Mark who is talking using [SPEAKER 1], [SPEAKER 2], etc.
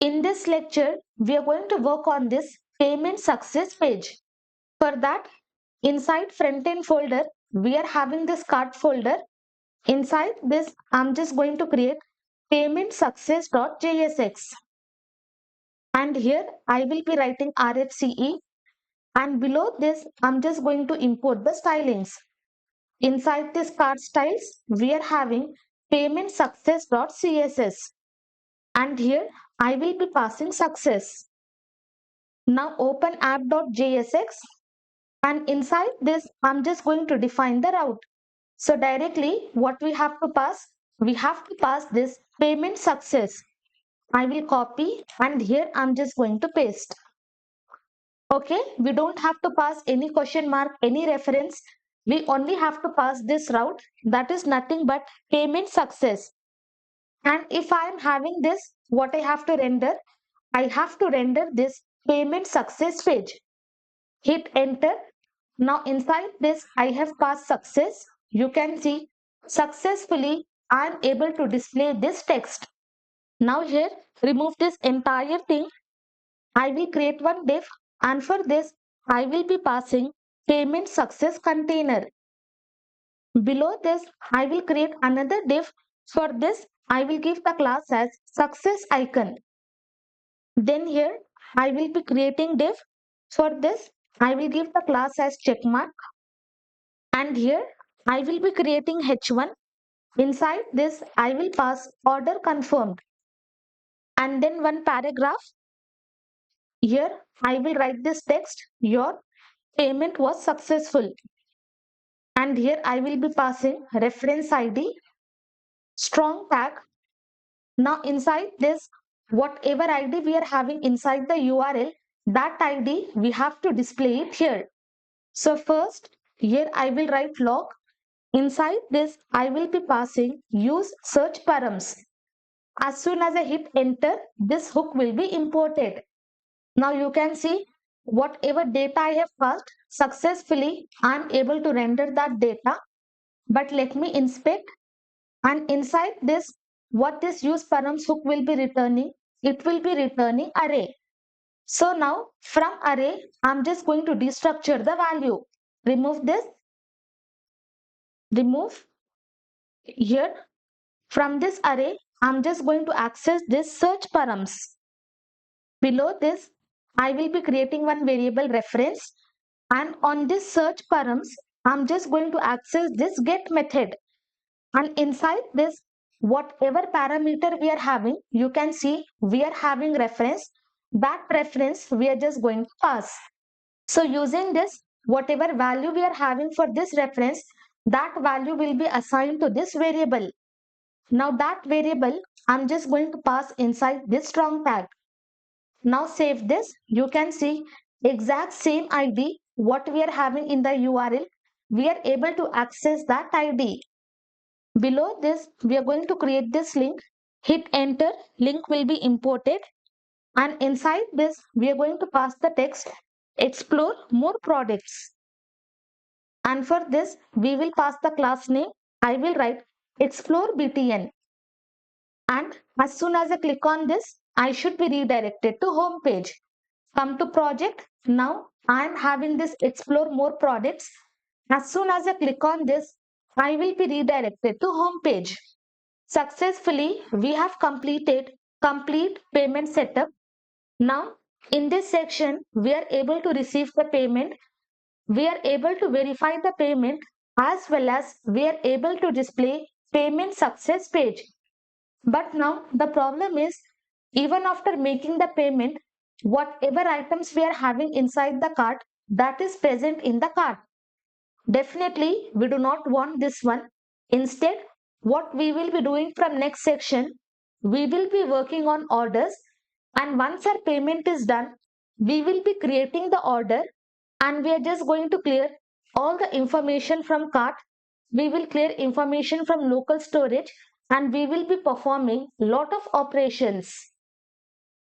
[SPEAKER 1] In this lecture, we are going to work on this payment success page. For that, inside front end folder, we are having this cart folder. Inside this, I'm just going to create payment success.jsx. And here I will be writing RFCE. And below this, I'm just going to import the stylings. Inside this cart styles, we are having payment success.css. And here I will be passing success. Now open app.jsx, and inside this I'm just going to define the route. So directly what we have to pass? We have to pass this payment success. I will copy and here I'm just going to paste. Okay, we don't have to pass any question mark, any reference. We only have to pass this route, that is nothing but payment success. And if I am having this, what I have to render? I have to render this payment success page. Hit enter. Now inside this I have passed success. You can see successfully I am able to display this text. Now here remove this entire thing. I will create one div, and for this I will be passing payment success container. Below this I will create another div. For this I will give the class as success icon. Then here I will be creating div. For this I will give the class as checkmark. And here I will be creating h1. Inside this I will pass order confirmed. And then one paragraph. Here I will write this text, your payment was successful. And here I will be passing reference ID, strong tag. Now inside this, whatever ID we are having inside the URL, that ID we have to display it here. So first here I will write log. Inside this I will be passing use search params. As soon as I hit enter, this hook will be imported. Now you can see whatever data I have passed successfully, I am able to render that data. But let me inspect, and inside this, what this use params hook will be returning? It will be returning array. So now from array, I'm just going to destructure the value. Remove this, remove here. From this array, I'm just going to access this search params. Below this, I will be creating one variable reference, and on this search params, I'm just going to access this get method. And inside this, whatever parameter we are having, you can see we are having reference. That reference we are just going to pass. So using this, whatever value we are having for this reference, that value will be assigned to this variable. Now that variable, I'm just going to pass inside this strong tag. Now save this. You can see exact same ID what we are having in the URL. We are able to access that ID. Below this, we are going to create this link. Hit enter. Link will be imported. And inside this, we are going to pass the text explore more products. And for this, we will pass the class name. I will write explore btn. And as soon as I click on this, I should be redirected to home page. Come to project. Now I am having this explore more products. As soon as I click on this, I will be redirected to home page. Successfully, we have completed complete payment setup. Now in this section, we are able to receive the payment. We are able to verify the payment, as well as we are able to display payment success page. But now the problem is, even after making the payment, whatever items we are having inside the cart, that is present in the cart. Definitely, we do not want this one. Instead, what we will be doing from next section, we will be working on orders, and once our payment is done, we will be creating the order, and we are just going to clear all the information from cart. We will clear information from local storage, and we will be performing lot of operations.